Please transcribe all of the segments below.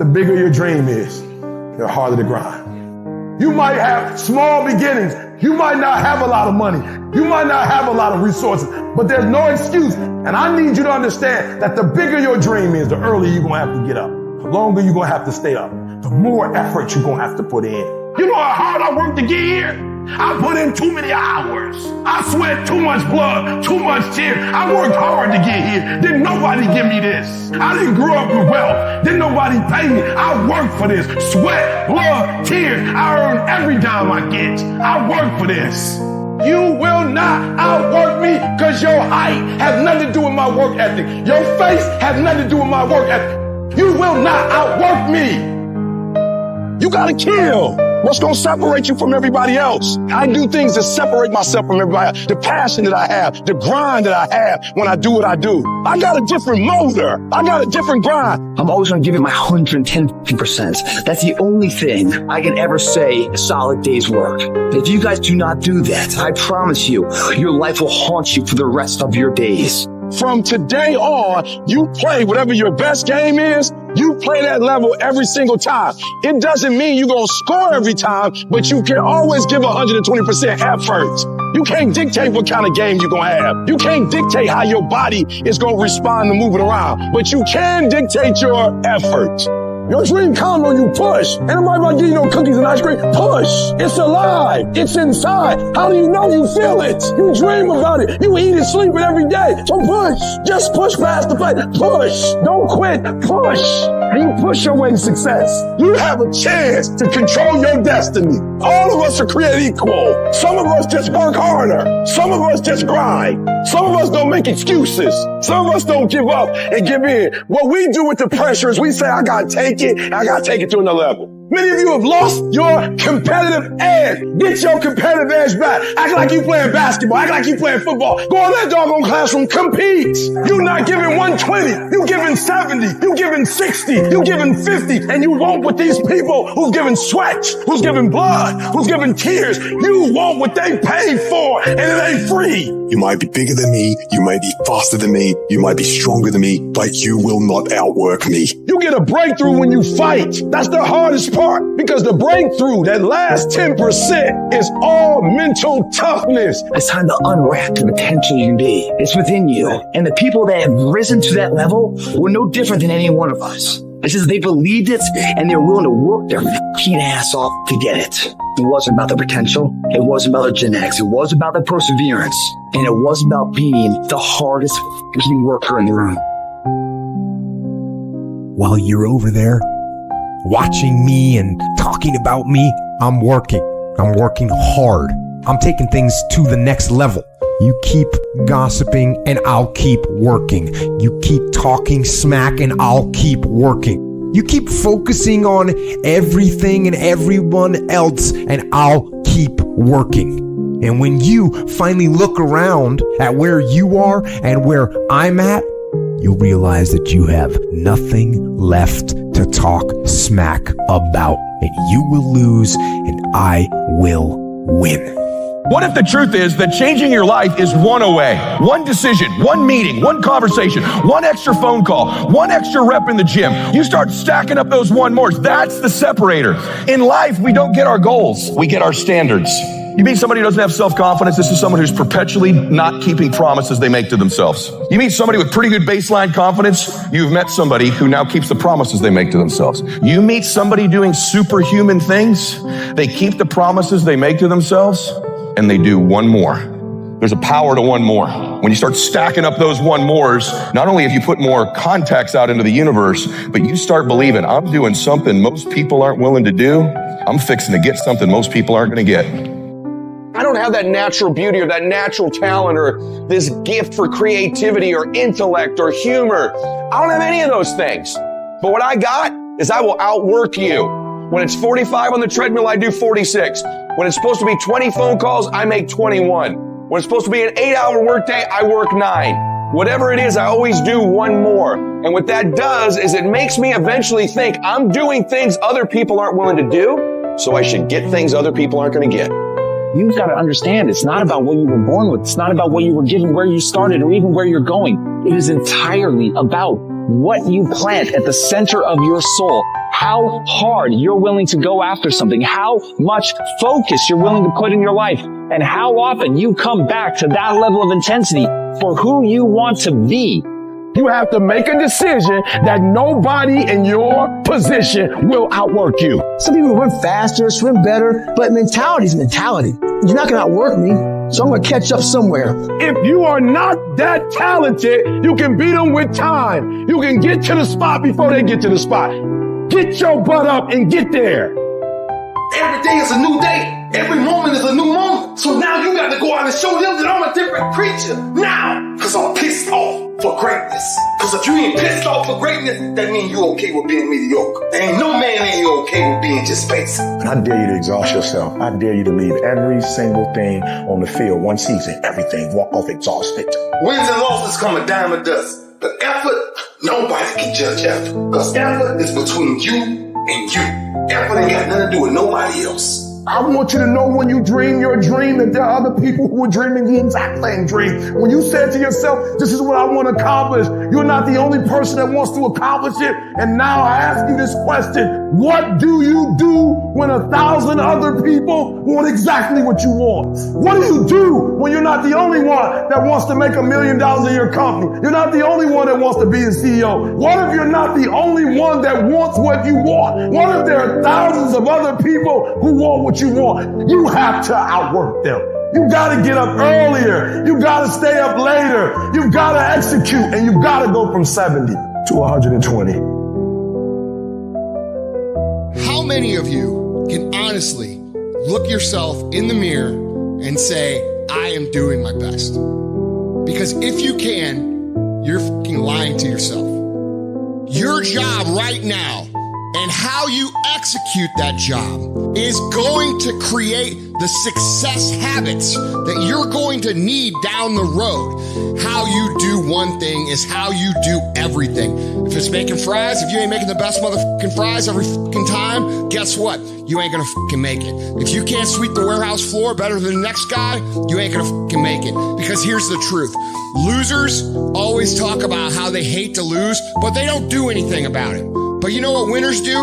The bigger your dream is, the harder the grind. You might have small beginnings. You might not have a lot of money. You might not have a lot of resources, but there's no excuse. And I need you to understand that the bigger your dream is, the earlier you're going to have to get up. The longer you're going to have to stay up. The more effort you're going to have to put in. You know how hard I worked to get here? I put in too many hours. I sweat too much blood, too much tears. I worked hard to get here. Didn't nobody give me this. I didn't grow up with wealth. Didn't nobody pay me. I worked for this. Sweat, blood, tears. I earn every dime I get. I work for this. You will not outwork me because your height has nothing to do with my work ethic. Your face has nothing to do with my work ethic. You will not outwork me. You gotta kill what's gonna separate you from everybody else. I do things to separate myself from everybody else. The passion that I have, the grind that I have when I do what I do. I got a different motor. I got a different grind. I'm always gonna give it my 110%. That's the only thing I can ever say a solid day's work. If you guys do not do that, I promise you, your life will haunt you for the rest of your days. From today on, you play whatever your best game is. You play that level every single time. It doesn't mean you're going to score every time, but you can always give 120% effort. You can't dictate what kind of game you're going to have. You can't dictate how your body is going to respond to moving around, but you can dictate your effort. Your dream comes when you push. Ain't nobody about to give you no cookies and ice cream. Push. It's alive. It's inside. How do you know you feel it? You dream about it. You eat and sleep it every day. So push. Just push past the fight. Push. Don't quit. Push. And you push your way to success. You have a chance to control your destiny. All of us are created equal. Some of us just work harder. Some of us just grind. Some of us don't make excuses. Some of us don't give up and give in. What we do with the pressure is we say, I gotta take it, I gotta take it to another level. Many of you have lost your competitive edge. Get your competitive edge back. Act like you playing basketball. Act like you playing football. Go in that doggone classroom. Compete. You're not giving 120. You're giving 70. You're giving 60. You're giving 50. And you want what these people who've given sweat, who's given blood, who's given tears, you want what they paid for, and it ain't free. You might be bigger than me. You might be faster than me. You might be stronger than me, but you will not outwork me. You get a breakthrough when you fight. That's the hardest part. Because the breakthrough, that last 10%, is all mental toughness. It's time to unwrap the potential you can be. It's within you. And the people that have risen to that level were no different than any one of us. It's just they believed it and they're willing to work their fucking ass off to get it. It wasn't about the potential. It wasn't about the genetics. It was about the perseverance. And it was about being the hardest fucking worker in the room. While you're over there, watching me and talking about me, I'm working. I'm working hard. I'm taking things to the next level. You keep gossiping and I'll keep working. You keep talking smack and I'll keep working. You keep focusing on everything and everyone else and I'll keep working. And when you finally look around at where you are and where I'm at, you'll realize that you have nothing left to talk smack about, and you will lose and I will win. What if the truth is that changing your life is one away? One decision, one meeting, one conversation, one extra phone call, one extra rep in the gym. You start stacking up those one mores. That's the separator. In life, we don't get our goals. We get our standards. You meet somebody who doesn't have self-confidence. This is someone who's perpetually not keeping promises they make to themselves. You meet somebody with pretty good baseline confidence. You've met somebody who now keeps the promises they make to themselves. You meet somebody doing superhuman things. They keep the promises they make to themselves, and they do one more. There's a power to one more. When you start stacking up those one mores, not only have you put more contacts out into the universe, but you start believing, I'm doing something most people aren't willing to do. I'm fixing to get something most people aren't going to get. I don't have that natural beauty or that natural talent or this gift for creativity or intellect or humor. I don't have any of those things. But what I got is I will outwork you. When it's 45 on the treadmill, I do 46. When it's supposed to be 20 phone calls, I make 21. When it's supposed to be an 8-hour workday, I work 9. Whatever it is, I always do one more. And what that does is it makes me eventually think I'm doing things other people aren't willing to do, so I should get things other people aren't going to get. You've got to understand it's not about what you were born with. It's not about what you were given, where you started, or even where you're going. It is entirely about what you plant at the center of your soul. how hard you're willing to go after something, how much focus you're willing to put in your life, and how often you come back to that level of intensity for who you want to be. You have to make a decision that nobody in your position will outwork you. Some people run faster, swim better, but mentality is mentality. You're not going to outwork me, so I'm going to catch up somewhere. If you are not that talented, you can beat them with time. You can get to the spot before they get to the spot. Get your butt up and get there. Every day is a new day. Every moment is a new moment. So now you got to go out and show them that I'm a different creature now. Because I'm pissed off for greatness. Because if you ain't pissed off for greatness, that means you okay with being mediocre. There ain't no man in you okay with being just basic. And I dare you to exhaust yourself. I dare you to leave every single thing on the field, one season, everything, walk off exhausted. Wins and losses come a dime a dozen. But effort, nobody can judge effort. Because effort is between you and you. Effort ain't got nothing to do with nobody else. I want you to know when you dream your dream that there are other people who are dreaming the exact same dream. When you said to yourself, this is what I want to accomplish, you're not the only person that wants to accomplish it. And now I ask you this question, what do you do when 1,000 other people want exactly what you want? What do you do when you're not the only one that wants to make $1 million in your company? You're not the only one that wants to be a CEO. What if you're not the only one that wants what you want? What if there are thousands of other people who want what you want? You have to outwork them. You gotta get up earlier. You gotta stay up later. You gotta execute, and you gotta go from 70 to 120. How many of you can honestly look yourself in the mirror and say, I am doing my best? Because if you can, you're fucking lying to yourself. Your job right now and how you execute that job is going to create the success habits that you're going to need down the road. How you do one thing is how you do everything. If it's making fries, if you ain't making the best motherfucking fries every fucking time, guess what? You ain't gonna fucking make it. If you can't sweep the warehouse floor better than the next guy, you ain't gonna fucking make it. Because here's the truth. Losers always talk about how they hate to lose, but they don't do anything about it. But you know what winners do?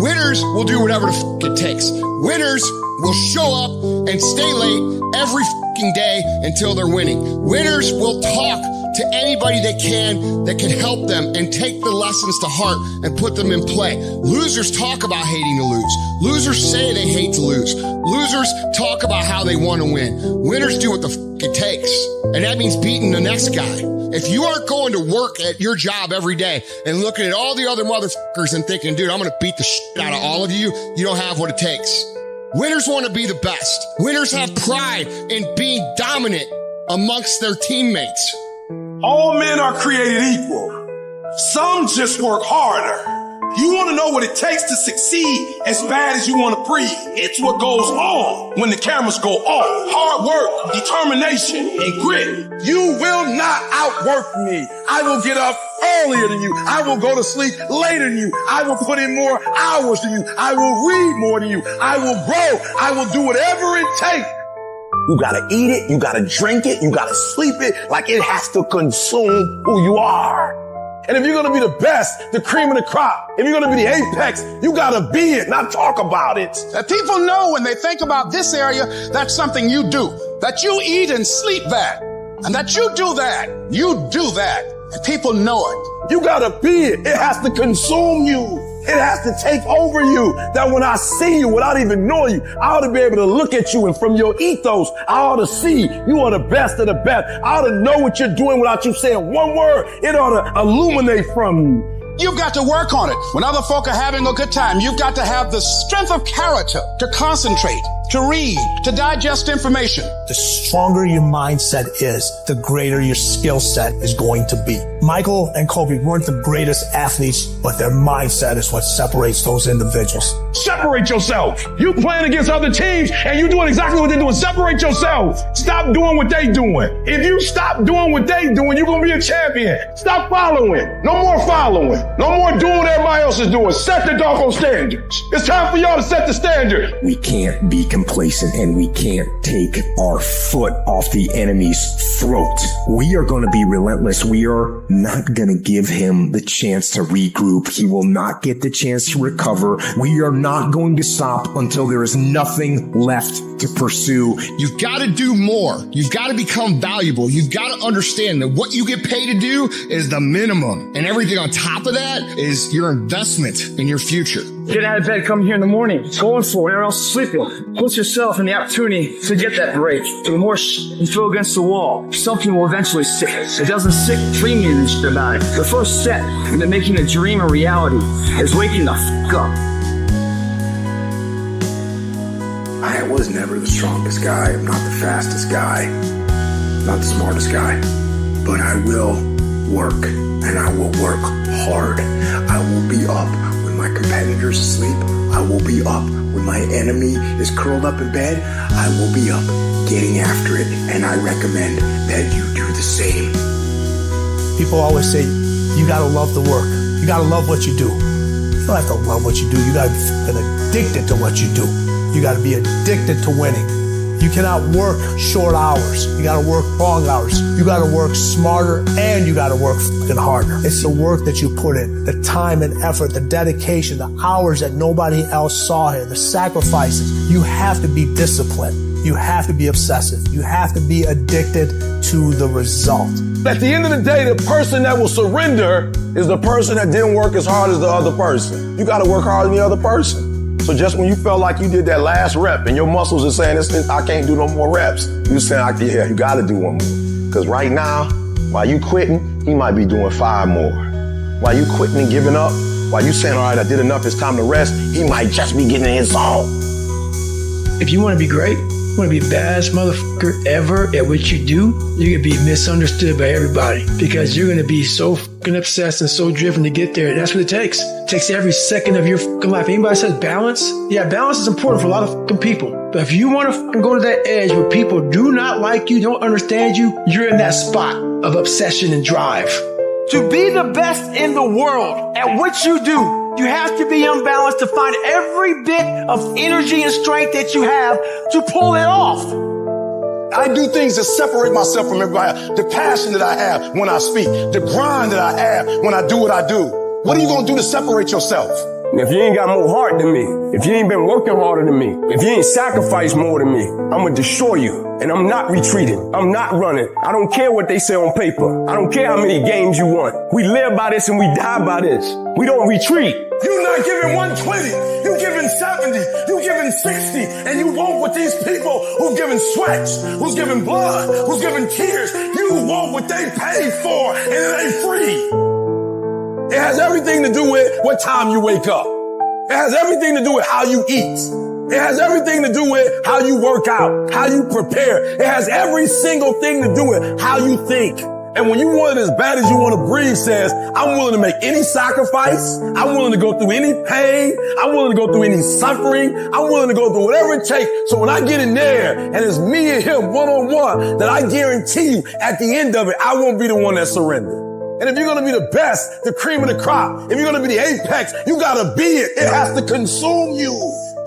Winners will do whatever the fuck it takes. Winners will show up and stay late every fucking day until they're winning. Winners will talk to anybody they can that can help them and take the lessons to heart and put them in play. Losers talk about hating to lose. Losers say they hate to lose. Losers talk about how they want to win. Winners do what the fuck it takes. And that means beating the next guy. If you aren't going to work at your job every day and looking at all the other motherfuckers and thinking, dude, I'm going to beat the shit out of all of you, you don't have what it takes. Winners want to be the best. Winners have pride in being dominant amongst their teammates. All men are created equal. Some just work harder. You want to know what it takes to succeed as bad as you want to breathe. It's what goes on when the cameras go off. Hard work, determination, and grit. You will not outwork me. I will get up earlier than you. I will go to sleep later than you. I will put in more hours than you. I will read more than you. I will grow. I will do whatever it takes. You gotta eat it, you gotta drink it, you gotta sleep it, like it has to consume who you are. And if you're gonna be the best, the cream of the crop, if you're gonna be the apex, you gotta be it, not talk about it. That people know when they think about this area, that's something you do. That you eat and sleep that. And that you do that. You do that. And people know it. You gotta be it. It has to consume you. It has to take over you. That when I see you without even knowing you, I ought to be able to look at you, and from your ethos, I ought to see you are the best of the best. I ought to know what you're doing without you saying one word. It ought to illuminate from you. You've got to work on it. When other folk are having a good time, you've got to have the strength of character to concentrate, to read, to digest information. The stronger your mindset is, the greater your skill set is going to be. Michael and Kobe weren't the greatest athletes, but their mindset is what separates those individuals. Separate yourself. You playing against other teams and you doing exactly what they're doing. Separate yourself. Stop doing what they doing. If you stop doing what they doing, you're going to be a champion. Stop following. No more following. No more doing what everybody else is doing. Set the doggone standards. It's time for y'all to set the standard. We can't be complacent and we can't take our foot off the enemy's throat. We are going to be relentless. We are not going to give him the chance to regroup. He will not get the chance to recover. We are not going to stop until there is nothing left to pursue. You've got to do more. You've got to become valuable. You've got to understand that what you get paid to do is the minimum. And everything on top of that is your investment in your future. Get out of bed, come here in the morning, going for it, or else sleeping. Put yourself in the opportunity to get that break. The more you throw against the wall, something will eventually stick. It doesn't stick dreaming and shit about it. The first step into making a dream a reality is waking the fuck up. I was never the strongest guy. I'm not the fastest guy. Not the smartest guy. But I will work, and I will work hard. I will be up when my competitors sleep. I will be up when my enemy is curled up in bed. I will be up getting after it, and I recommend that you do the same. People always say, you gotta love the work. You gotta love what you do. You don't have to love what you do. You gotta be addicted to what you do. You gotta be addicted to winning. You cannot work short hours. You gotta work long hours. You gotta work smarter, and you gotta work fucking harder. It's the work that you put in, the time and effort, the dedication, the hours that nobody else saw here, the sacrifices. You have to be disciplined. You have to be obsessive. You have to be addicted to the result. At the end of the day, the person that will surrender is the person that didn't work as hard as the other person. You gotta work harder than the other person. So just when you felt like you did that last rep and your muscles are saying, I can't do no more reps, you saying, yeah, you got to do one more. Because right now, while you quitting, he might be doing 5 more. While you quitting and giving up, while you saying, all right, I did enough, it's time to rest, he might just be getting in his zone. If you want to be great, you want to be the baddest motherfucker ever at what you do, you're going to be misunderstood by everybody because you're going to be so fucking obsessed and so driven to get there. That's what it takes. It takes every second of your fucking life. Anybody says balance? Yeah, balance is important for a lot of fucking people. But if you want to fucking go to that edge where people do not like you, don't understand you, you're in that spot of obsession and drive. To be the best in the world at what you do, you have to be unbalanced to find every bit of energy and strength that you have to pull it off. I do things to separate myself from everybody. The passion that I have when I speak, the grind that I have when I do what I do. What are you going to do to separate yourself? If you ain't got more heart than me, if you ain't been working harder than me, if you ain't sacrificed more than me, I'm going to destroy you. And I'm not retreating. I'm not running. I don't care what they say on paper. I don't care how many games you won. We live by this and we die by this. We don't retreat. You're not giving 120. You're giving 70. You're giving 60. And you want what these people who've given sweats, who's giving blood, who's giving tears, you want what they paid for, and it ain't free. It has everything to do with what time you wake up. It has everything to do with how you eat. It has everything to do with how you work out, how you prepare. It has every single thing to do with how you think. And when you want it as bad as you want to breathe says, I'm willing to make any sacrifice. I'm willing to go through any pain. I'm willing to go through any suffering. I'm willing to go through whatever it takes. So when I get in there and it's me and him one-on-one, that I guarantee you at the end of it, I won't be the one that surrendered. And if you're going to be the best, the cream of the crop, if you're going to be the apex, you got to be it. It has to consume you.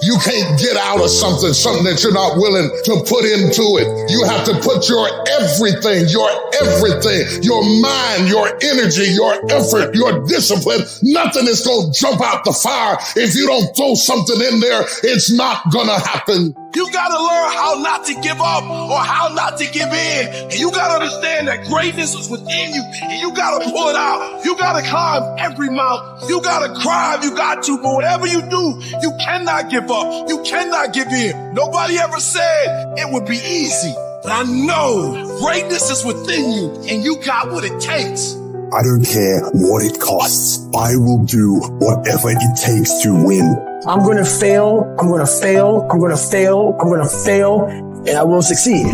You can't get out of something that you're not willing to put into it. You have to put your everything, your mind, your energy, your effort, your discipline. Nothing is going to jump out the fire. If you don't throw something in there, it's not going to happen. You got to learn how not to give up or how not to give in. And you got to understand that greatness is within you. And you got to pull it out. You got to climb every mountain. You got to cry if you got to. But whatever you do, you cannot give up. You cannot give in. Nobody ever said it would be easy. But I know greatness is within you and you got what it takes. I don't care what it costs. I will do whatever it takes to win. I'm going to fail. I'm going to fail. I'm going to fail. I'm going to fail. And I will succeed.